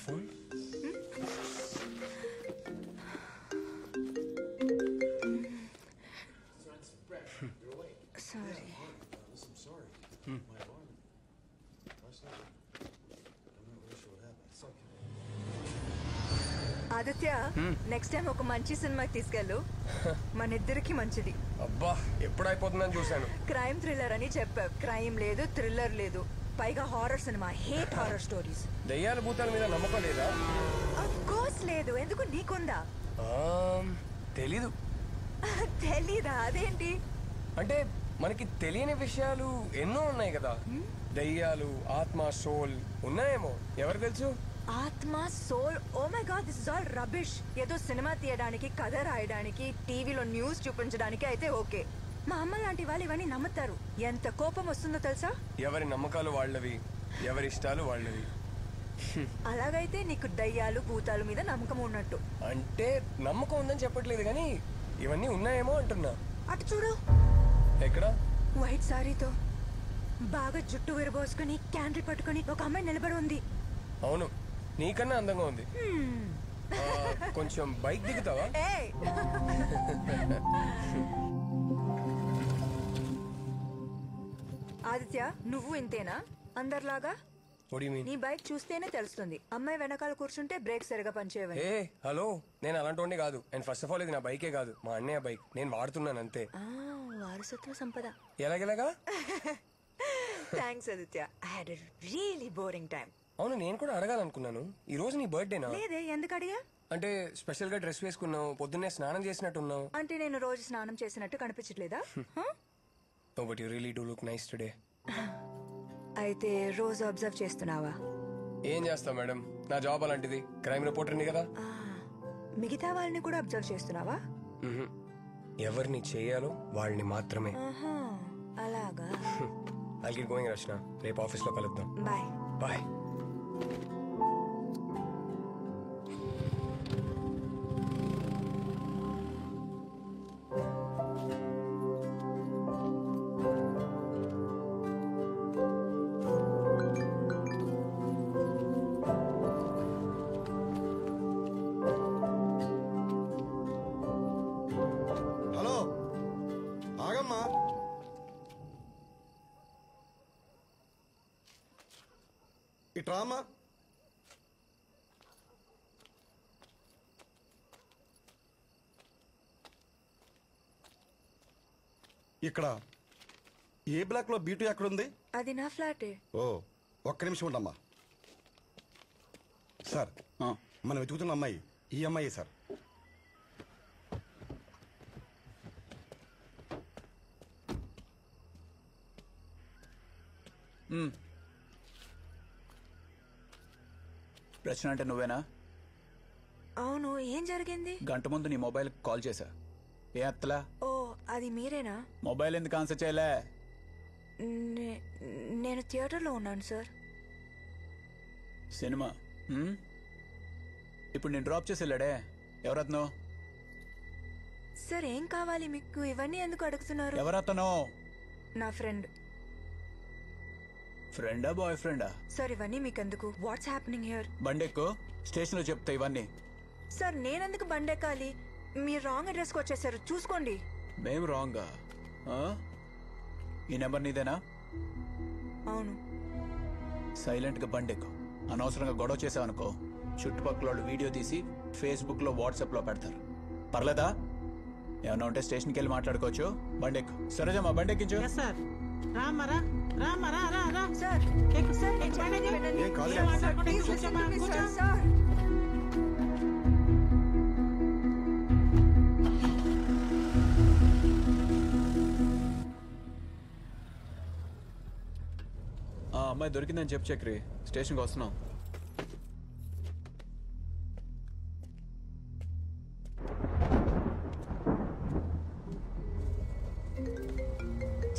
Phone Aditya, next time ఒక మంచి సినిమాకి తీసుకెళ్ళు. మన ఇద్దరికి మంచిది. అబ్బా ఎప్పుడు అయిపోతుందని చూశాను. క్రైమ్ థ్రిల్లర్ అని చెప్పావు. క్రైమ్ లేదు, థ్రిల్లర్ లేదు, పైగా horror cinema. Hate horror stories. దయ్యాల భూతాల మీద నమ్మకం లేదా? ఆఫ్ కోర్స్ లేదు. ఎందుకు, నీకుందా? తెలీదు. తెలీదా? అదేంటి? అంటే మనకి తెలియని విషయాలు ఎన్నో ఉన్నాయి కదా. దయ్యాలు, ఆత్మ, సోల్ ఉన్నాయేమో, ఎవరు తెలుసు? ఆత్మ, soul, oh my god, this is all rubbish. ఏదో సినిమా తీయడానికి, కథ రాయడానికి, టీవీలో న్యూస్ చూపించడానికి అయితే ఓకే. మా అమ్మ లాంటి వాళ్ళు ఇవన్నీ నమ్ముతారు. ఎంత కోపం వస్తుందో తెలుసా? ఎవరి నమ్మకాలు వాళ్ళవి, ఎవరి ఇష్టాలు వాళ్ళవి. అలాగైతే నీకు దయ్యాలు, భూతాల మీద నమ్మకం ఉన్నట్టు. అంటే నమ్మకం ఉందని చెప్పట్లేదు కానీ ఇవన్నీ ఉన్నాయేమో అంటున్నా. అటు చూడు. ఎక్కడ? వైట్ సారీతో బాగా జుట్టు విరబోసుకుని క్యాండిల్ పట్టుకుని ఒక అమ్మాయి నిలబడి ఉంది. అవును, నీకన్నా అందంగా ఉంది. కొంచెం బైక్ దిగుతావా? ఆదిత్య, నువ్వు ఇంతేనా అందరిలాగా? నీ బైక్ చూస్తేనే తెలుస్తుంది. అమ్మాయి వెనకాల కూర్చుంటే బ్రేక్ సరిగా పనిచేయవని. ఏ హలో, నేను అలాంటి కాదు. అండ్ ఫస్ట్ ఆఫ్ ఆల్ ఇది నా బైకే కాదు, మా అన్నయ్య బైక్. నేను వాడుతున్నాను అంతే. వారసత్వ సంపద. ఎలాగెలాగా? Thanks Aditya. I had a really boring time. అవును, నేను కూడా అడగాలనుకున్నాను. ఈ రోజు నీ బర్త్డేనా? లేదే, ఎందుకు అడిగా? అంటే స్పెషల్ గా డ్రెస్ వేసుకున్నావు, పొద్దున్నే స్నానం చేసినట్టున్నావు. అంటే నేను రోజు స్నానం చేసినట్టు కనిపించట్లేదా? But you really do look nice today. అయితే రోజు అబ్జర్వ్ చేస్తున్నావా? ఏం చేస్తావు మేడం, నా జాబ్ అలాంటిది. క్రైమ్ రిపోర్టర్ని కదా. మిగతా వాళ్ళని కూడా అబ్జర్వ్ చేస్తున్నావా? ఎవరిని చేయాలో వాళ్ళని మాత్రమే. అలాగా. I'll get going Rachana. రేపు ఆఫీస్ లో కలుద్దాం. Bye bye. ఇట్రామా. ఇక్కడ ఏ బ్లాక్ లో బీటు ఎక్కడుంది? అది నా ఫ్లాటే. ఓ, ఒక్క నిమిషం ఉండమ్మా. సార్, మనం వెతుకుతున్న అమ్మాయి ఈ అమ్మాయి సార్. రచన అంటే నువ్వేనా? అవును, ఏం జరిగింది? గంట ముందు నీ మొబైల్ కాల్ చేశా. ఏ అత్తలా? ఓ, అది మీరేనా? మొబైల్ ఎందుకు ఆన్సర్ చేయలే? నేను థియేటర్లో ఉన్నాను సార్. సినిమా ఇప్పుడు నేను డ్రాప్ చేసి వెళ్ళాడే, ఎవరత్నో? సార్, ఏం కావాలి మీకు? ఇవన్నీ ఎందుకు అడుగుతున్నారు? ఎవరతనో? నా ఫ్రెండ్. ఫ్రెండా, బాయ్ ఫ్రెండా? సార్, ఇవన్నీ మీకెందుకు? What's happening here? బండెక్కు, స్టేషన్ లో చెప్తా ఇవన్నీ. సార్, నేనెందుకు బండెక్కాలి? మీరు రాంగ్ అడ్రస్ కి వచ్చేసారు, చూసుకోండి. మేము రాంగా? ఈ నెంబర్ నీదేనా? అవును. సైలెంట్ గా బండెక్కు. అనవసరంగా గొడవ చేసావనుకో, చుట్టుపక్కల వాళ్ళు వీడియో తీసి ఫేస్బుక్ లో, వాట్సాప్ లో పెడతారు. పర్లేదా? ఏమన్నా ఉంటే స్టేషన్కి వెళ్ళి మాట్లాడుకోవచ్చు. బండెక్కు. సరేజమ్మా, బండెక్కించు. అమ్మాయి దొరికిందని చెప్పు చక్రి. స్టేషన్కి వస్తున్నాం.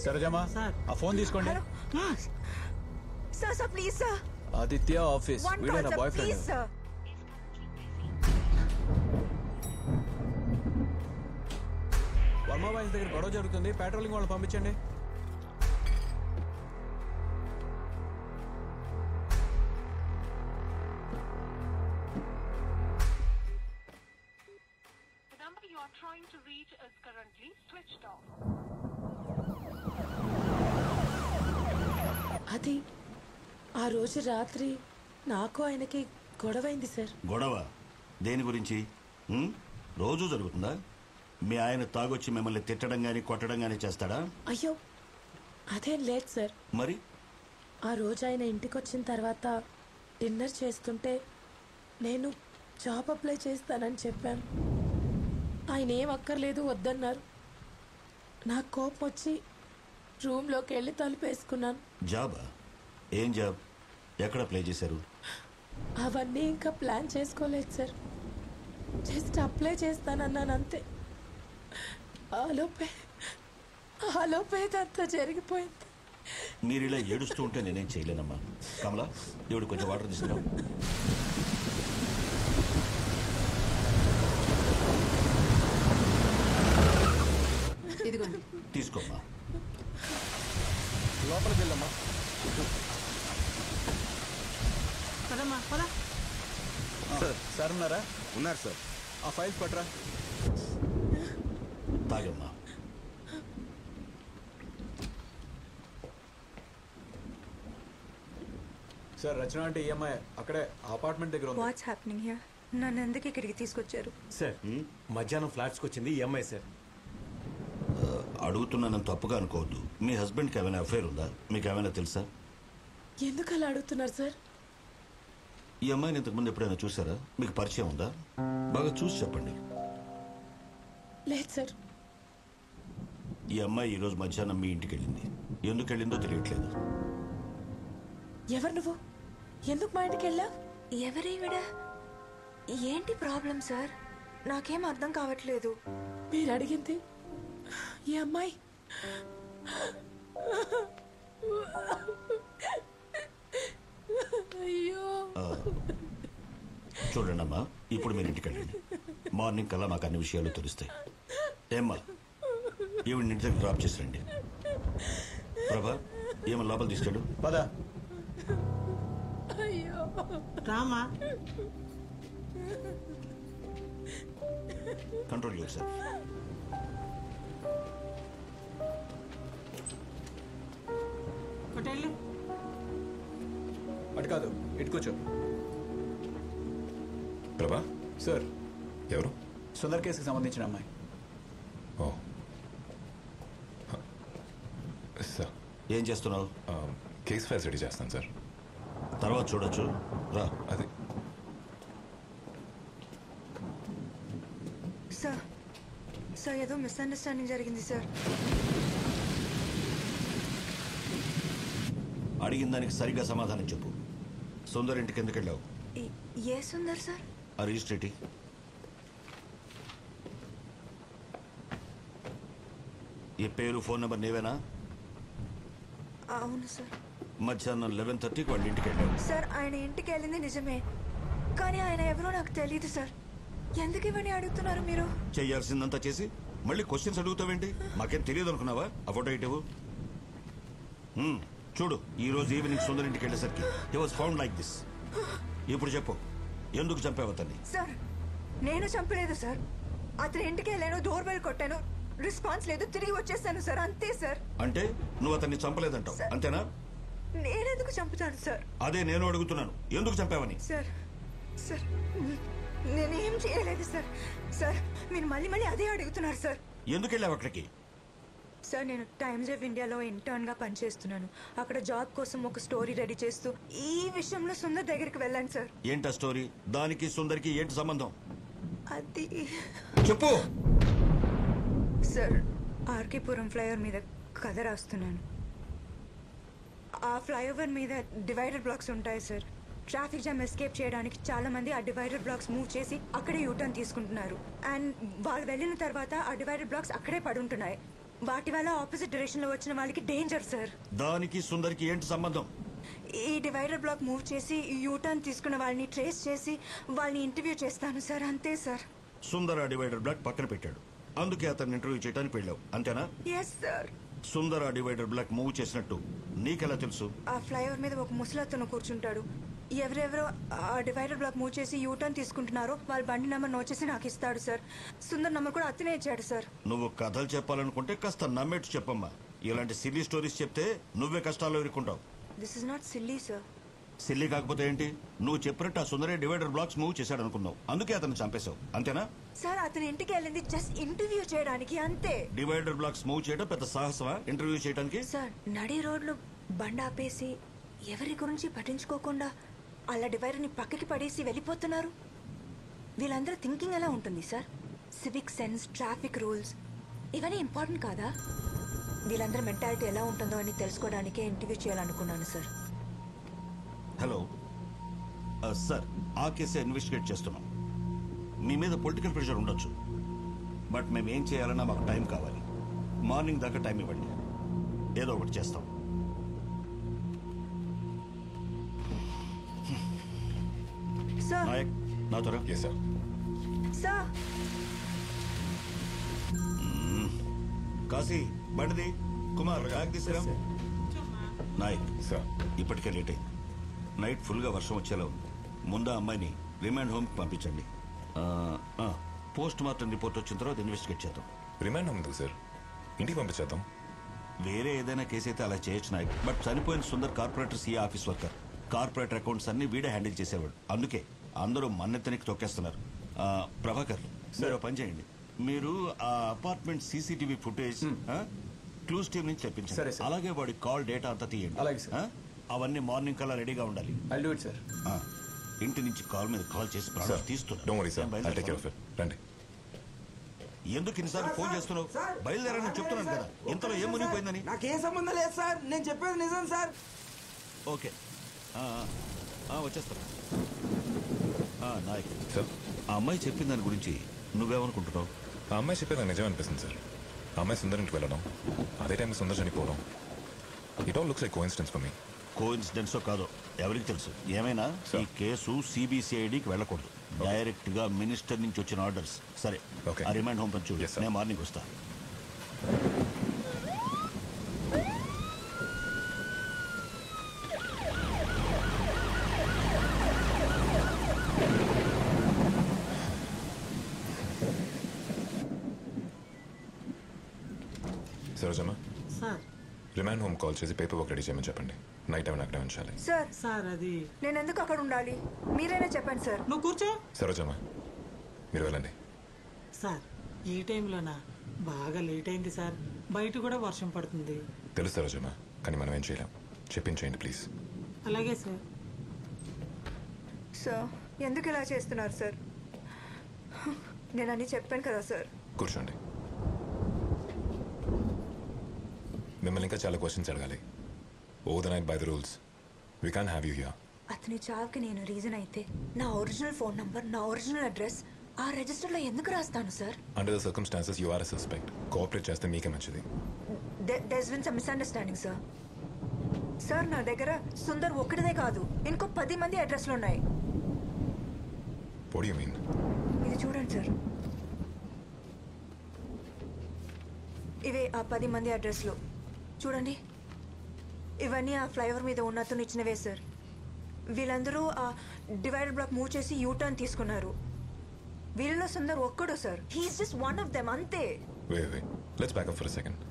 సరేజమ్మా, ఆ ఫోన్ తీసుకోండి. Sir, please sir. Aditya office, వీడేనా బాయ్ ఫ్రెండ్? వర్మ బాయ్స్ దగ్గర గొడవ జరుగుతుంది, పెట్రోలింగ్ వాళ్ళని పంపించండి. అది ఆ రోజు రాత్రి నాకు ఆయనకి గొడవైంది సార్. గొడవ దేని గురించి? రోజు జరుగుతుందా? మీ ఆయన తాగొచ్చి మిమ్మల్ని తిట్టడం గాని కొట్టడం గాని చేస్తాడా? అయ్యో అదేం లేదు సార్. మరి ఆ రోజు ఆయన ఇంటికి వచ్చిన తర్వాత డిన్నర్ చేస్తుంటే నేను జాబ్ అప్లై చేస్తానని చెప్పాను. ఆయన ఏం అక్కర్లేదు వద్దన్నారు. నాకు కోపం వచ్చి రూమ్లోకి వెళ్ళి తలుపేసుకున్నాను. జాబా? ఏం జాబ్? ఎక్కడ అప్లై చేశారు? అవన్నీ ఇంకా ప్లాన్ చేసుకోలేదు సార్. జస్ట్ అప్లై చేస్తానన్నాను అంతే. ఆలోపే అంతా జరిగిపోయింది. మీరు ఇలా ఏడుస్తూ ఉంటే నేనేం చేయలేనమ్మా. కమలా, దేవుడు కొంచెం వాటర్ తీసుకున్నావు. తీసుకోమ్మా. లోపలికి వెళ్ళమ్మా. సార్ ఉన్నారా? ఉన్నారు సార్. ఆ ఫైల్స్ పట్టరా. తాగమ్మా. సార్ రచన అంటే ఈఎంఐ అక్కడే అపార్ట్మెంట్ దగ్గర ఉంది. Watts happening here? నన్ను ఎందుకు ఇక్కడికి తీసుకొచ్చారు? సార్ మధ్యాహ్నం ఫ్లాట్స్కి వచ్చింది ఈఎంఐ సార్. అడుగుతున్నానని తప్పుగా అనుకోవద్దు. మీ హస్బెండ్కి ఏమైనా అఫైర్ ఉందా? మీకు ఏమైనా తెలుసా? ఎందుకు అలా అడుగుతున్నారు సార్? ఈ అమ్మాయిని ఇంతకుముందు ఎప్పుడైనా చూసారా? మీకు పరిచయం ఉందా? బాగా చూసి చెప్పండి. లేదు సార్. ఈ అమ్మాయి ఈరోజు మధ్యాహ్నం మీ ఇంటికి వెళ్ళింది. ఎందుకు వెళ్ళిందో తెలియట్లేదు. ఎవరు నువ్వు? ఎందుకు మా ఇంటికి వెళ్ళావు? ఎవరేవిడ? ఏంటి ప్రాబ్లం సార్? నాకేం అర్థం కావట్లేదు. మీరు అడిగింది ఈ అమ్మాయి. అయ్యో చూడండి అమ్మా, ఇప్పుడు మీరు ఇంటికి వెళ్ళండి. మార్నింగ్ కల్లా మాకు అన్ని విషయాలు తెలుస్తాయి. ఏమ్మా, ఈవిడ ఇంటి దగ్గర డ్రాప్ చేసి రండి. ప్రభా, ఏమో లోపల తీసుకెళ్ళు. పదా. Rama. Control your self. Hotel అటు కాదు, ఇటు కూర్చో. ప్రభా, సార్ ఎవరు? సుందర్ కేసుకి సంబంధించిన అమ్మాయి. ఓ సార్, ఏం చేస్తున్నావు? కేస్ ఫైల్స్ రెడీ చేస్తాను సార్. తర్వాత చూడొచ్చు, రా. అది సార్ సార్ ఏదో మిస్అండర్స్టాండింగ్ జరిగింది సార్. అడిగిన దానికి సరిగ్గా సమాధానం చెప్పు. సుందర్ ఇంటికి ఎందుకు వెళ్ళావు? ఏ సుందర్ సార్? ఆ రిజిస్ట్రేటి. ఈ పేరు, ఫోన్ నెంబర్ నీవేనా? అవును సార్. మధ్యాహ్నం 11:30కి వాళ్ళ ఇంటికి వెళ్ళావు. సార్ ఆయన ఇంటికి వెళ్ళింది నిజమే, కానీ ఆయన ఎవరో నాకు తెలియదు సార్. ఎందుకు ఇవన్నీ అడుగుతున్నారు మీరు? చెయ్యాల్సిందంతా చేసి మళ్ళీ క్వశ్చన్స్ అడుగుతావేంటి? మాకేం తెలియదు అనుకున్నావా? ఆ ఫోటో ఇటు చూడు. ఈ రోజు ఈవినింగ్ సుందర్ ఇంటికి వెళ్ళేసరికి he was found like this. ఇప్పుడు చెప్పు, ఎందుకు చంపావు అతన్ని? సార్ నేను చంపలేదు సార్. అతని ఇంటికి వెళ్ళాను, డోర్ బెల్ కొట్టాను, రెస్పాన్స్ లేదు, తిరిగి వచ్చేసాను సార్. అంతే సార్. అంటే నువ్వు అతన్ని చంపలేదంటావు, అంతేనా? నేనెందుకు చంపుతాను సార్? అదే నేను అడుగుతున్నాను, ఎందుకు చంపావని. సార్ సార్ నేనేం చేయలేదు సార్. సార్ మీరు మళ్ళీ మళ్ళీ అదే అడుగుతున్నారు సార్. ఎందుకు వెళ్ళావు అక్కడికి? సార్ నేను టైమ్స్ ఆఫ్ ఇండియాలో ఇంటర్న్గా పనిచేస్తున్నాను. అక్కడ జాబ్ కోసం ఒక స్టోరీ రెడీ చేస్తూ ఈ విషయంలో సుందర్ దగ్గరికి వెళ్ళాను సార్. ఏంటా స్టోరీ? దానికి సుందర్కి ఏంటి సంబంధం? అది చెప్పు. సార్ ఆర్కేపురం ఫ్లైఓవర్ మీద కథ రాస్తున్నాను. ఆ ఫ్లైఓవర్ మీద డివైడర్ బ్లాక్స్ ఉంటాయి సార్. ట్రాఫిక్ జామ్ ఎస్కేప్ చేయడానికి చాలా మంది ఆ డివైడర్ బ్లాక్స్ మూవ్ చేసి అక్కడే యూటర్న్ తీసుకుంటున్నారు. అండ్ వాళ్ళు వెళ్ళిన తర్వాత ఆ డివైడర్ బ్లాక్స్ అక్కడే పడుంటున్నాయి. వాటి వల్ల ఆపోజిట్ డైరెక్షన్ లో వచ్చిన వాళ్ళకి డేంజర్ సార్. దానికి సుందర్కి ఏంటి సంబంధం? ఈ డివైడర్ బ్లాక్ మూవ్ చేసి యూటర్న్ తీసుకున్న వాళ్ళని ట్రేస్ చేసి వాళ్ళని ఇంటర్వ్యూ చేస్తాను సార్. అంతే సార్. సుందర్ ఆ డివైడర్ బ్లాక్ పక్కన పెట్టాడు, అందుకే అతన్ని ఇంటర్వ్యూ చేయడానికి వెళ్ళావు, అంతేనా? Yes sir. సుందర్ ఆ డివైడర్ బ్లాక్ మూవ్ చేసినట్టు నీకెలా తెలుసు? ఆ ఫ్లైఓవర్ మీద ఒక ముసలతను కూర్చుంటాడు. ఎవరెవరో ఆ డివైడర్ బ్లాక్ మూవ్ చేసి యూటర్న్ తీసుకుంటున్నారో వాళ్ళ బండి నెంబర్ నోట్ చేసి నాకు ఇస్తాడు సార్. సుందర్ నెంబర్ కూడా అతనే ఇచ్చాడు సార్. నువ్వు కథలు చెప్పాలనుకుంటే కాస్త నమ్మేట్టు చెప్పమ్మా. ఇలాంటి సిల్లీ స్టోరీస్ చెప్తే నువ్వే కష్టాల్లో ఇరుక్కుంటావు. This is not silly sir. Silly కాకపోతే ఏంటి? నువ్వు చెప్పినట్టు ఆ సుందరే డివైడర్ బ్లాక్స్ మూవ్ చేశాడు అనుకున్నావు, అందుకే అతను చంపేశావు, అంతేనా? సార్ అతని ఇంటికి వెళ్ళింది జస్ట్ ఇంటర్వ్యూ చేయడానికి అంతే. డివైడర్ బ్లాక్స్ మూవ్ చేయడం పెద్ద సాహసమా ఇంటర్వ్యూ చేయడానికి? సార్ నడి రోడ్లు బండ ఆపేసి ఎవరి గురించి పట్టించుకోకుండా అలా డివైడర్ని పక్కకి పడేసి వెళ్ళిపోతున్నారు. వీళ్ళందరూ థింకింగ్ ఎలా ఉంటుంది sir? Civic sense, traffic rules ఇవన్నీ ఇంపార్టెంట్ కాదా? వీళ్ళందరూ మెంటాలిటీ ఎలా ఉంటుందో అని తెలుసుకోవడానికే ఇంటర్వ్యూ చేయాలనుకున్నాను సార్. హలో సార్, ఆ కేసే ఇన్వెస్టిగేట్ చేస్తున్నాం. మీ మీద పొలిటికల్ ప్రెషర్ ఉండొచ్చు, బట్ మేము ఏం చేయాలన్నా మాకు టైం కావాలి. మార్నింగ్ దాకా టైం ఇవ్వండి, ఏదో ఒకటి చేస్తాం. సార్ నాయక్, నా త్వర. Yes sir. సార్ కాశీ, బండిది. కుమార్, బ్యాగ్ తీసుకురా. నాయక్, సార్. ఇప్పటికే లేట్ అయింది. నైట్ ఫుల్గా వర్షం వచ్చేలా ఉంది. ముందు అమ్మాయిని రిమాండ్ హోమ్కి పంపించండి. పోస్ట్ మార్టం రిపోర్ట్ వచ్చిన తర్వాత ఇన్వెస్టిగేట్ చేద్దాం. రిమాండ్ ఉంది సార్, ఇంటికి పంపించేద్దాం. వేరే ఏదైనా కేసు అయితే అలా చేయొచ్చు నాయక్, బట్ చనిపోయిన Sundar corporator CA office worker. Corporator accounts అన్ని వీడే హ్యాండిల్ చేసేవాడు, అందుకే అందరూ మన్నెత్తనికి తొక్కేస్తున్నారు. ప్రభాకర్, మీరు పని చేయండి. మీరు ఆ apartment CCTV footage clues team నుంచి తెప్పించండి. అలాగే వాడి కాల్ డేటా అంతా తీయండి. అవన్నీ మార్నింగ్ కల్లా రెడీగా ఉండాలి. ఇంటి నుంచి కాల్ మీద కాల్ చేసి ప్రాణాలు తీస్తున్నారు. ఎందుకు ఇన్నిసార్లు ఫోన్ చేస్తున్నావు? బయలుదేరని చెప్తున్నాను కదా, ఇంతలో ఏం మునిగిపోయిందని. నాకేం సంబంధం లేదు సార్, నేను చెప్పేది నిజం సార్. ఓకే, వచ్చేస్తాను. నాయక్ సార్, ఆ అమ్మాయి చెప్పిన దాని గురించి నువ్వేమనుకుంటున్నావు? ఆ అమ్మాయి చెప్పేది నిజం అనిపిస్తుంది సార్. ఆ అమ్మాయి సుందర్ ఇంటికి వెళ్ళడం, అదే టైం సుందర్ చనిపోవడం, it all looks like coincidence for me. కోఇన్సిడెన్సో కాదో ఎవరికి తెలుసు. ఏమైనా ఈ కేసు సిబిసిఐడికి వెళ్ళకూడదు, డైరెక్ట్ గా మినిస్టర్ నుంచి వచ్చిన ఆర్డర్స్. సరే, ఆ రిమాండ్ హోమ్ పంచు, నేను మార్నింగ్ వస్తా. సరోజమ్మ, రిమాండ్ హోమ్ కాల్ చేసి పేపర్ వర్క్ రెడీ చేయమని చెప్పండి. నైట్ ఏమైనా అక్కడే ఉంచాలి. సార్ సార్ అది నేను ఎందుకు అక్కడ ఉండాలి? మీరైనా చెప్పండి సార్. నువ్వు కూర్చో. సరోజమ్మ, మీరు వెళ్ళండి. సార్ ఈ టైంలోనా? బాగా లేట్ అయింది సార్, బయట కూడా వర్షం పడుతుంది. తెలుసు సరోజమ్మ, కానీ మనం ఏం చేయలేం. చెప్పించేయండి ప్లీజ్. అలాగే సార్. సార్ ఎందుకు ఇలా చేస్తున్నారు సార్? నేను అన్నీ చెప్పాను కదా సార్. కూర్చోండి. మిమ్మల్ని ఇంకా చాలా క్వశ్చన్స్ అడగాలి. Over the night by the rules we can't have you here. అతని చావుకి నేను రీజన్ అయితే నా ఒరిజినల్ ఫోన్ నంబర్, నా ఒరిజినల్ అడ్రస్ ఆ రిజిస్టర్లో ఎందుకు రాస్తాను sir? Under the circumstances you are a suspect. Cooperate చేస్తే మీకే మంచిది. There's been some misunderstanding sir. Sir నా దగ్గర సుందర్ ఒక్కడిదే కాదు, ఇంకో 10 మంది అడ్రస్లు ఉన్నాయి. What do you mean? ఇది చూడండి సార్, ఇవే ఆ 10 మంది అడ్రస్లు. చూడండి, ఇవన్నీ ఆ ఫ్లైఓవర్ మీద ఉన్న అతను ఇచ్చినవే సార్. వీళ్ళందరూ ఆ డివైడర్ బ్లాక్ మూవ్ చేసి యూటర్న్ తీసుకున్నారు. వీళ్ళలో సుందర్ ఒక్కడు sir. He's just one of them, అంతే. Let's back up for a second.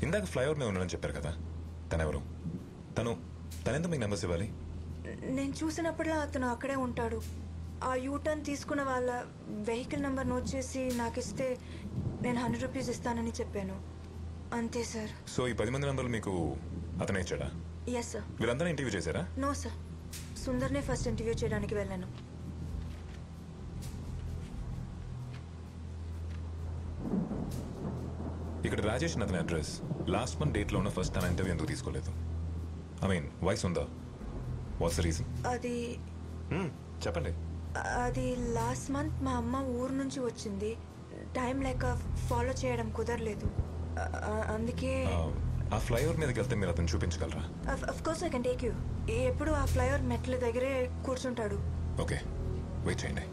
ఇందాక ఫ్లైఓవర్ మీద ఉన్నాడని చెప్పారు కదా, తనెవరు? తనెందుకు మీకు నెంబర్స్ ఇవ్వాలి? నేను చూసినప్పుడల్లా అతను అక్కడే ఉంటాడు. ఆ యూటర్న్ తీసుకున్న వాళ్ళ వెహికల్ నెంబర్ నోట్ చేసి నాకు ఇస్తే నేను 100 రూపీస్ ఇస్తానని చెప్పాను, అంతే సార్. సో ఈ 10 మంది నెంబర్లు మీకు అతనే ఇచ్చాడా? Yes sir. వీళ్ళందరూ ఇంటర్వ్యూ చేశారా? నో సార్, సుందర్నే ఫస్ట్ ఇంటర్వ్యూ చేయడానికి వెళ్ళాను. ఇక్కడ రాజేష్ అతని అడ్రస్ లాస్ట్ మంత్ డేట్లో ఉన్న ఫస్ట్ తన ఇంటర్వ్యూ ఎందుకు తీసుకోలేదు? ఐ మీన్ వైస్ ఉందా? What's the reason? అది చెప్పండి. అది లాస్ట్ మంత్ మా అమ్మ ఊరు నుంచి వచ్చింది. టైం లేక ఫాలో చేయడం కుదరలేదు, అందుకే. ఆ ఫ్లైఓవర్ మీదకి వెళ్తే మీరు అతను చూపించగలరా? Of course I can take you. ఎప్పుడు ఆ ఫ్లైఓవర్ మెట్ల దగ్గరే కూర్చుంటాడు. ఓకే, వెయిట్ చేయండి.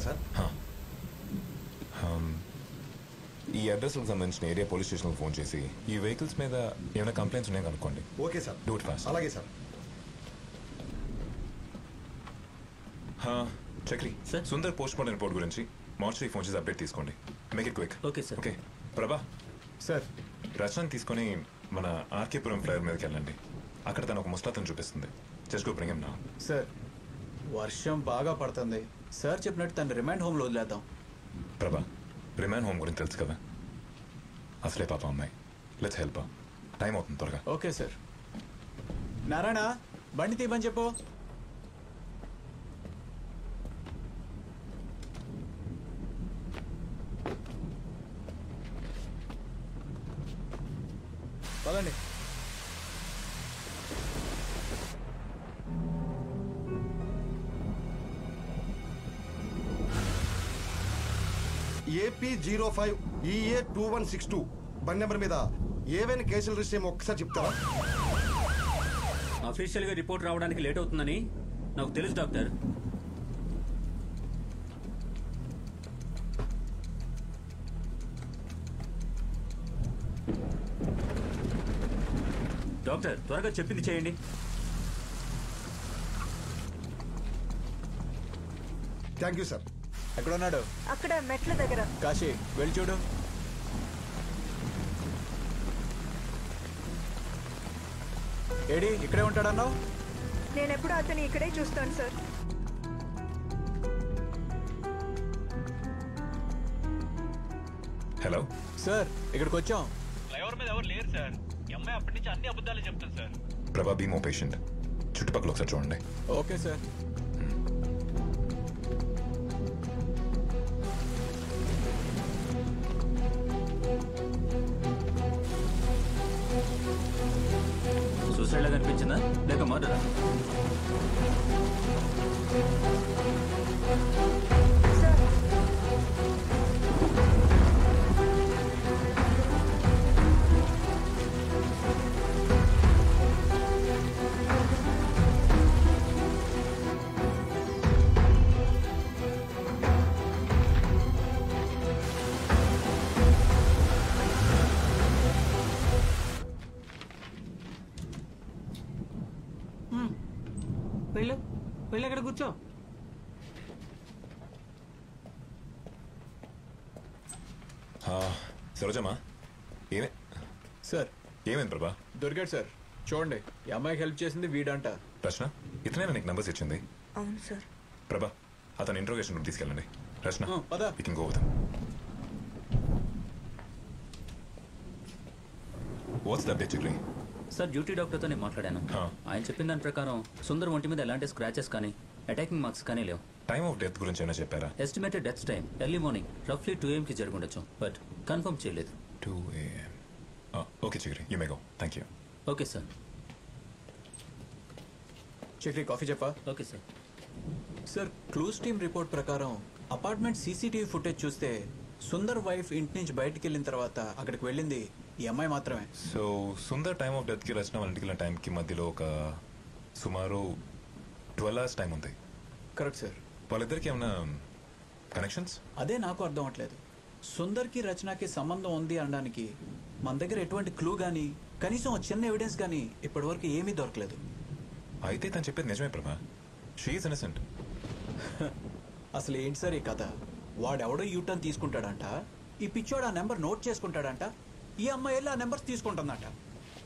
సార్? ఈ అడ్రస్కి సంబంధించిన ఏరియా పోలీస్ స్టేషన్కి ఫోన్ చేసి ఈ వెహికల్స్ మీద ఏమైనా కంప్లైంట్స్ ఉన్నాయో కనుక్కోండి. Okay sir. Do it fast. అలాగే sir. Chakri sir, Sundar post mortem report గురించి మార్చి ఫోన్ చేసి అప్డేట్ తీసుకోండి. Make it quick. Okay sir. Okay Prabha sir, Rachana తీసుకొని మన ఆర్కేపురం ఫ్లైఓవర్ మీదకి వెళ్ళండి. అక్కడ తను ఒక ముస్తాతను చూపిస్తుంది. Just go bring him now. Sir వర్షం బాగా పడుతుంది సార్, చెప్పినట్టు తను రిమాండ్ హోమ్లో వదిలేద్దాం. ప్రభా రిమాండ్ హోమ్ గురించి తెలుసు కదా, అసలే పాప అమ్మాయి. Let's help. టైం అవుతుంది త్వరగా. Okay sir. నారాయణ బండి తీయమని చెప్పు. పదండి. AP05 EA 2162 బండి నెంబర్ మీద ఏవైనా కేసులు రిజిస్టర్ ఏమో ఒక్కసారి చెప్తారా? అఫీషియల్ గా రిపోర్ట్ రావడానికి లేట్ అవుతుందని నాకు తెలుసు డాక్టర్. డాక్టర్ త్వరగా చెప్పింది చేయండి. Thank you sir. ఎక్కడున్నాడు? అక్కడ మెట్ల దగ్గర. కాశీ వెళ్ళి చూడు. ఏడి ఇక్కడే ఉంటాడన్నావు? నేను ఎప్పుడు అతని ఇక్కడే చూస్తాను సార్. హలో సార్, ఇక్కడికి వచ్చాం. ఫ్లైఓవర్ మీద ఎవరు లేరు సార్. అమ్మాయి అప్పటి నుంచి అన్ని అబద్ధాలు చెప్తాను సార్. ప్రభా బీ మో పేషెంట్. చుట్టుపక్కల ఒకసారి చూడండి. Okay sir. సూసైడ్ లాగా అనిపించిందా లేక మర్డరా? వెళ్ళు వెళ్ళి అక్కడ కూర్చో. సరోజమ్మా ఏమే సార్ ఏమైంది ప్రభా? దొరికాడు సార్. చూడండి, ఈ అమ్మాయికి హెల్ప్ చేసింది వీడంట. రచన ఇతనే నీకు నంబర్స్ ఇచ్చింది? అవును సార్. ప్రభా అతను ఇంట్రోగేషన్ రూమ్ తీసుకెళ్ళండి. రచన పద. You can go with him. What's the update Chakri? Sir duty డాక్టర్తో నేను మాట్లాడాను. ఆయన చెప్పిన దాని ప్రకారం సుందర్ ఒంటి మీద ఎలాంటి స్క్రాచెస్ కానీ అటాకింగ్ మార్క్స్ కానీ లేవు. టైమ్ ఆఫ్ డెత్ గురించి ఏమైనా చెప్పారా? Estimated death time early morning రఫ్లీ 2 AM జరుగుండొచ్చు, బట్ కన్ఫర్మ్ చేయలేదు. 2 AM. Okay Chakri, you may go. Thank you. Okay sir. Chakri coffee చెప్పా? Okay sir. Sir clues team report ప్రకారం అపార్ట్మెంట్ సీసీటీవీ ఫుటేజ్ చూస్తే సుందర్ వైఫ్ ఇంటి నుంచి బయటకు వెళ్ళిన తర్వాత అక్కడికి వెళ్ళింది ఈ అమ్మాయి మాత్రమే. So Sundar time of death కి రచన వాళ్ళ ఇంటికి వెళ్ళిన టైంకి మధ్యలో ఒక సుమారు 12 hours టైం ఉంది. Correct sir. వాళ్ళిద్దరికి ఏమైనా కనెక్షన్స్? అదే నాకు అర్థం అవట్లేదు. సుందర్కి రచనకి సంబంధం ఉంది అనడానికి మన దగ్గర ఎటువంటి క్లూ కానీ కనీసం ఒక చిన్న ఎవిడెన్స్ కానీ ఇప్పటివరకు ఏమీ దొరకలేదు. అయితే తను చెప్పేది నిజమే ప్రభా. She is innocent. అసలు ఏంటి సార్ ఈ కథ? వాడెవడో యూటర్న్ తీసుకుంటాడంట, ఈ పిచ్చోడు ఆ నెంబర్ నోట్ చేసుకుంటాడంట, ఈ అమ్మాయి వెళ్ళి ఆ నెంబర్స్ తీసుకుంటుందంట.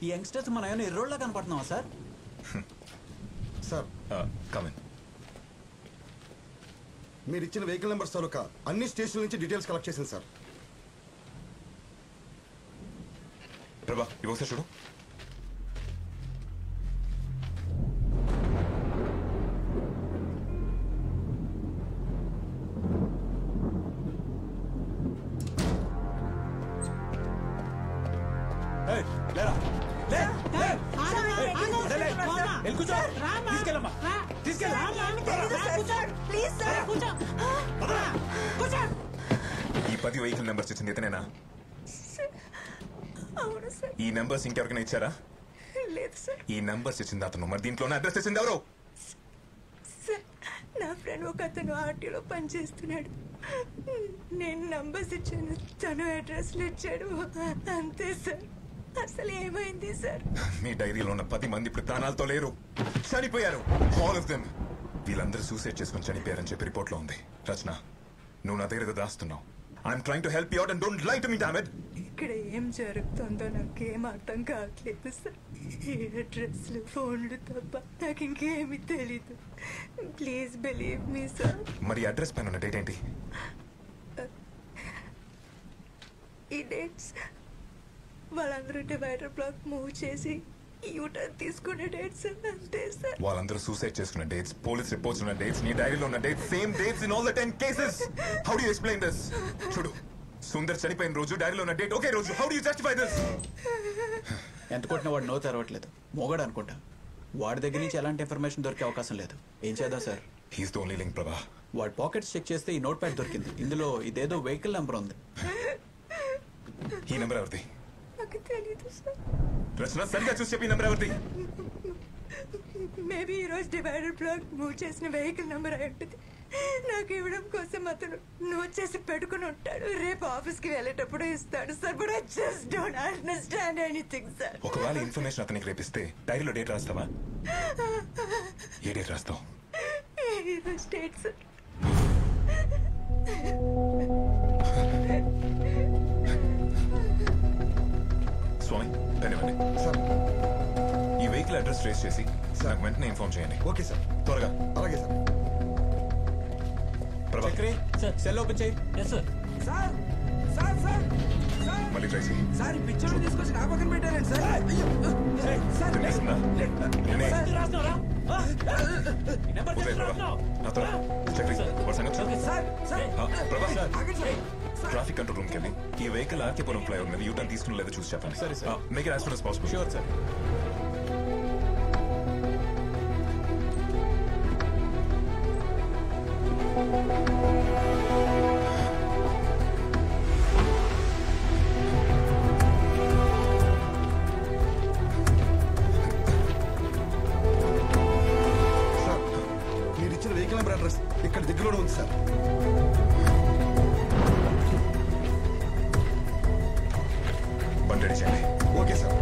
ఈ యంగ్స్టర్స్ మనం ఏమైనా ఎర్రోళ్ళ కనపడుతున్నావా సార్? Sir come in. మీరు ఇచ్చిన వెహికల్ నెంబర్స్ తాలూకా అన్ని స్టేషన్ల నుంచి డీటెయిల్స్ కలెక్ట్ చేసింది సార్. ప్రభా ఇవి ఒకసారి చూడు. ఈ 10 వెహికల్ నెంబర్స్ ఇచ్చింది ఇతనేనా? అవును సార్. ఈ నెంబర్స్ ఇంకెవరికైనా ఇచ్చారా? లేదు సార్. ఈ నెంబర్స్ ఇచ్చింది అతను, మరి దీంట్లోనే అడ్రస్ ఇచ్చింది ఎవరు? సార్ నా ఫ్రెండ్ ఒక అతను ఆర్టీలో పనిచేస్తున్నాడు. నేను నంబర్స్ ఇచ్చాను, తను అడ్రస్లు ఇచ్చాడు. అంతే సార్. అసలు ఏమైంది సార్? మీ డైరీలో ఉన్న 10 మంది ఇప్పుడు ప్రాణాలతో లేరు, చనిపోయారు. All of them. వీళ్ళందరూ సూసైడ్ చేసుకుని చనిపోయారని చెప్పి రిపోర్ట్ లో ఉంది. రచన, నువ్వు నా దగ్గర ఏదో దాస్తున్నావు. I'm trying to help you out and don't lie to me damn it. ఇక్కడ ఏం జరుగుతుందో నాకేం అర్థం కావట్లేదు సార్. ఈ అడ్రస్లు, ఫోన్లు తప్ప నాకు ఇంకేమీ తెలీదు. Please believe me sir. మరి అడ్రస్ పైన ఉన్న డేట్ ఏంటి? ఈ డేట్స్ వాళ్ళందరూ డివైడర్ బ్లాక్ మూవ్ చేసి యూటర్న్ తీసుకునే డేట్స్ అంతే సార్. వాళ్ళందరూ సూసైడ్ చేసుకున్న డేట్స్, పోలీస్ రిపోర్ట్స్ ఉన్న డేట్స్, నీ డైరీలో ఉన్న dates, same dates in all the 10 cases. How do you explain this? చూడు, సుందర్ చనిపోయిన రోజు డైరీలో ఉన్న డేట్ ఒకే రోజు. How do you justify this? ఎంత కొట్టినా వాడు నో తెరవట్లేదు. మోగాడు అనుకుంటా. వాడి దగ్గర నుంచి ఎలాంటి ఇన్ఫర్మేషన్ దొరికే అవకాశం లేదు. ఏం చేద్దాం sir? He's the only link ప్రభా. వాడి పాకెట్స్ చెక్ చేస్తే ఈ నోట్ ప్యాడ్ దొరికింది. ఇందులో ఇదేదో వెహికల్ నెంబర్ ఉంది. ఈ నెంబర్ ఎవరిది? నాకు తెలీదు సార్. రచన, సరిగా చూసి చెప్పి ఈ నెంబర్ ఎవరిది? మేబీ ఈరోజు డివైడర్ బ్లాక్ మూవ్ చేసిన వెహికల్ నెంబర్ అయి ఉంటుంది. నాకు ఇవ్వడం కోసం అతను నోట్ చేసి పెట్టుకుని ఉంటాడు. రేపు ఆఫీస్కి వెళ్ళేటప్పుడు ఇస్తాడు sir. But I just don't understand anything sir. ఒకవేళ ఇన్ఫర్మేషన్ అతనికి రేపిస్తే డైరీలో డేట్ రాస్తావా? ఏ డేట్ రాస్తావు? ఈరోజు డేట్ సార్. స్వామి, ధన్యవాడి. సార్, ఈ వెహికల్ అడ్రస్ ట్రేస్ చేసి నాకు వెంటనే ఇన్ఫార్మ్ చేయండి. Okay sir. త్వరగా. అలాగే సార్. ప్రభా, చక్రి, సెల్ ఓపెన్ చేయి. సార్ సార్ సార్ సార్ మళ్ళీ ట్రై చేయి. సార్ ఈ పిక్చర్ తీసుకొచ్చి నా పక్కన పెట్టారండి సార్. సార్ తినేస్తుందా? నేనే. నెంబర్ ఉదయ్ ప్రభా, నా త్వర. చక్రి, వాడి సంగతి. సార్ సార్ ప్రభా, ఆగండి సార్. ట్రాఫిక్ కంట్రోల్ రూమ్కి వెళ్ళి ఈ వెహికల్ ఆర్కేపురం ఫ్లైఓవర్ మీద యూటర్న్ తీసుకుని లేదో చూసి చెప్పండి. సరే, sir. Make it as soon as possible. Sure sir. Sir, మీరు ఇచ్చిన వెహికల్ నెంబర్ అడ్రస్ ఇక్కడ దగ్గరలోనే ఉంది సార్. బండి రెడీ చేయండి. Okay sir.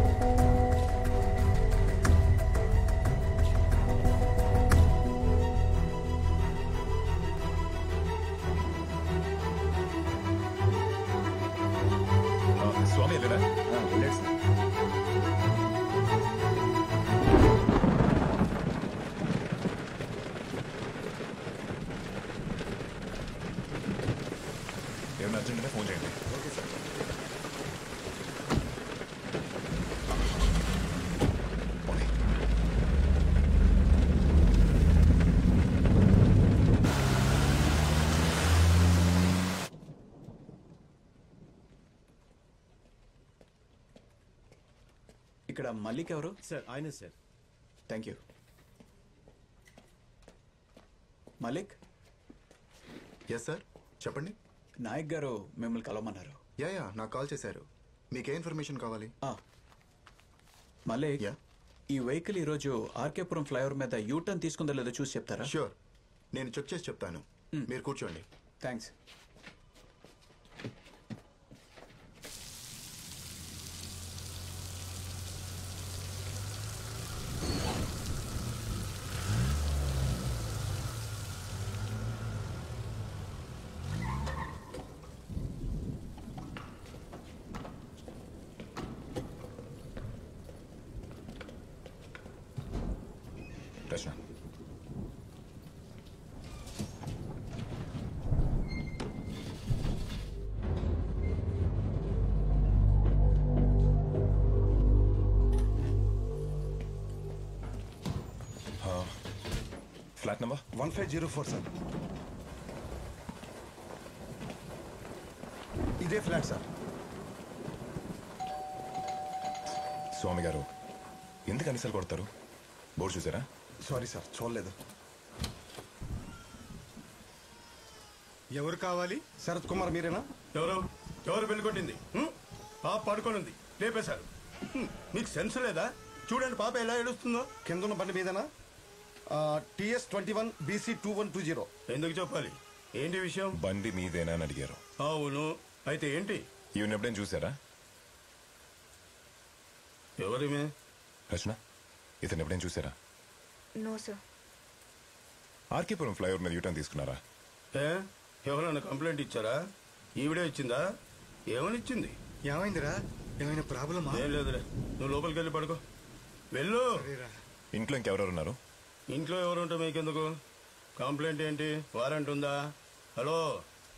స్వామి వెళ్ళారా? వెళ్ళాడు సార్. ఏమైనా అర్జెంట్గా ఫోన్ చేయండి. Okay sir. పోనీ. ఇక్కడ మల్లిక్ ఎవరు? సార్ ఆయనే sir. Thank you. Malik, yes sir, చెప్పండి. నాయక్ గారు మిమ్మల్ని కలవమన్నారు. యా నాకు కాల్ చేశారు. మీకే ఇన్ఫర్మేషన్ కావాలి? మలిక్, యా, ఈ వెహికల్ ఈరోజు ఆర్కేపురం ఫ్లైఓవర్ మీద యూటర్న్ తీసుకుందో లేదో చూసి చెప్తారా? షూర్, నేను చెక్ చేసి చెప్తాను. మీరు కూర్చోండి. థ్యాంక్స్. రచన, ఫ్లాట్ నెంబర్ 1504 సార్. ఇదే ఫ్లాట్ సార్. స్వామి గారు ఎందుకు అనిసలు కొడతారు? బోర్డు చూసారా? సారీ సార్, చూడలేదు. ఎవరు కావాలి? శరత్ కుమార్ మీరేనా? ఎవరు పెళ్ళికొట్టింది? పాప పడుకొని ఉంది, లేపేశారు. మీకు సెన్స్ లేదా? చూడండి పాప ఎలా ఏడుస్తుందో. కింద ఉన్న బండి మీదేనా? TS 21 BC 2120. ఎందుకు చెప్పాలి? ఏంటి విషయం? బండి మీదేనా అని అడిగారు. అవును. అయితే ఏంటి? ఈవెన్ ఎప్పుడైనా చూసారా? ఎవరిమే? రచన, ఇతను ఎప్పుడైనా చూసారా? No sir. ఆర్కేపురం ఫ్లైఓవర్ మీద యూటర్న్ తీసుకున్నారా? ఎవరైనా కంప్లైంట్ ఇచ్చారా? ఈవిడే ఇచ్చిందా? ఏమని ఇచ్చింది? ఏమైందిరా? ఏమైనా ప్రాబ్లమా? ఏం లేదులే, నువ్వు లోపలికి వెళ్ళి పడుకో. వెళ్ళు. ఇంట్లో ఇంకెవరెవరు ఉన్నారు? ఇంట్లో ఎవరుంటే మీకెందుకు? కంప్లైంట్ ఏంటి? వారెంట్ ఉందా? హలో,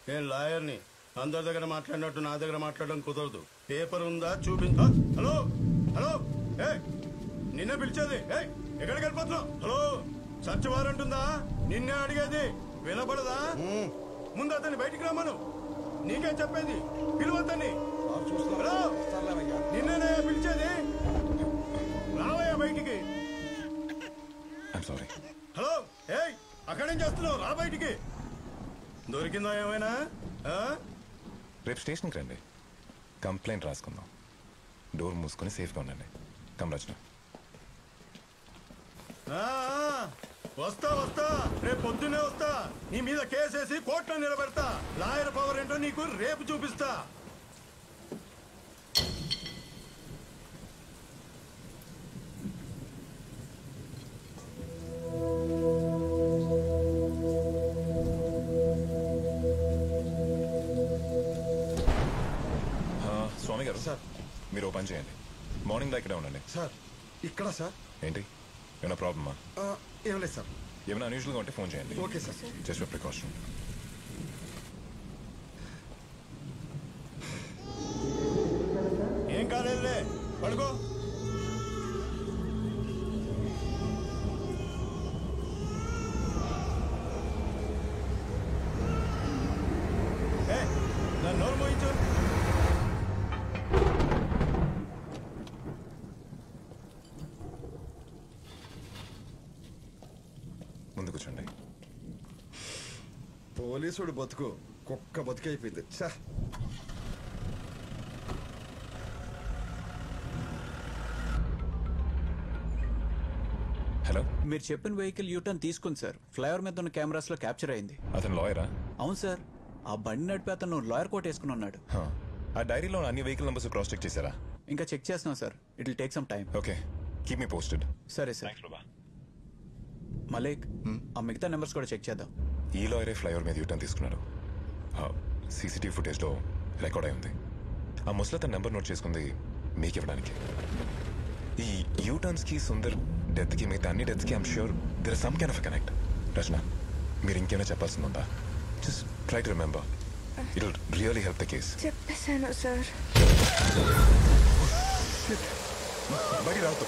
నేను లాయర్ని. అందరి దగ్గర మాట్లాడినట్టు నా దగ్గర మాట్లాడడం కుదరదు. పేపర్ ఉందా చూపించ. హలో హలో, నిన్నే పిలిచేది. ఎక్కడికి వెళ్ళిపోతున్నావు? హలో, సర్చ్ వారెంట్ ఉందా? నిన్నే అడిగేది. వినపడదా? ముందు అతన్ని బయటికి రమ్మను. నీకే చెప్పేది. పిలువతని. హలో, నిన్నే పిలిచేది. రావయ్యా బయటికి. సారీ. హలో, అక్కడేం చేస్తున్నావు? రా బయటికి. దొరికిందా ఏమైనా? రేపు స్టేషన్కి రండి, కంప్లైంట్ రాసుకుందాం. డోర్ మూసుకొని సేఫ్గా ఉండండి. కమ్ రచన. వస్తా వస్తా, రేపు పొద్దున్నే వస్తా. నీ మీద కేసేసి కోర్టులో నిలబెడతా. లాయర్ పవర్ ఏంటో నీకు రేపు చూపిస్తా. స్వామి గారు సార్, మీరు ఓ పని చేయండి. మార్నింగ్ దా ఇక్కడే ఉండండి. సార్ ఇక్కడ సార్. ఏంటి, ఏమైనా ప్రాబ్లమా? ఏం లేదు సార్. ఏమైనా అన్యూజువల్గా ఉంటే ఫోన్ చేయండి. Okay sir. Just for precaution. ఏం కాలేదులే, పడుకో. నన్ను నోరు మోయించు. ముందు కూర్చోండి. పోలీసుడు బతుకు కుక్క బతుకైపోయింది. చా, హలో, మీరు చెప్పిన వెహికల్ యూటర్న్ తీసుకుంది సార్. ఫ్లైఓవర్ మీద ఉన్న కెమెరాస్ లో క్యాప్చర్ అయింది. అతను లాయరా? అవును సార్. ఆ బండి నడిపి అతను లాయర్ కోట్ వేసుకుని ఉన్నాడు. ఆ డైరీలో అన్ని వెహికల్ నంబర్స్ క్రాస్ చెక్ చేశారా? ఇంకా చెక్ చేస్తున్నాం sir. It will take some time. Okay, keep me posted. సరే సార్. మలేక్, ఆ మిగతా నెంబర్స్ కూడా చెక్ చేద్దాం. ఈ లాయరే ఫ్లైఓవర్ మీద యూటర్న్ తీసుకున్నాడు. సీసీటీవీ ఫుటేజ్లో రికార్డ్ అయి ఉంది. ఆ ముసలి తన నెంబర్ నోట్ చేసుకుంది మీకు ఇవ్వడానికి. ఈ యూటర్న్స్కి సుందర్ డెత్కి మిగతా అన్ని డెత్స్కి I'm sure there is some kind of connect. Rachana, మీరు ఇంకేమైనా చెప్పాల్సింది ఉందా? Just try to remember. It will really help the case. చెప్పేశాను సార్. బయట రావద్దు.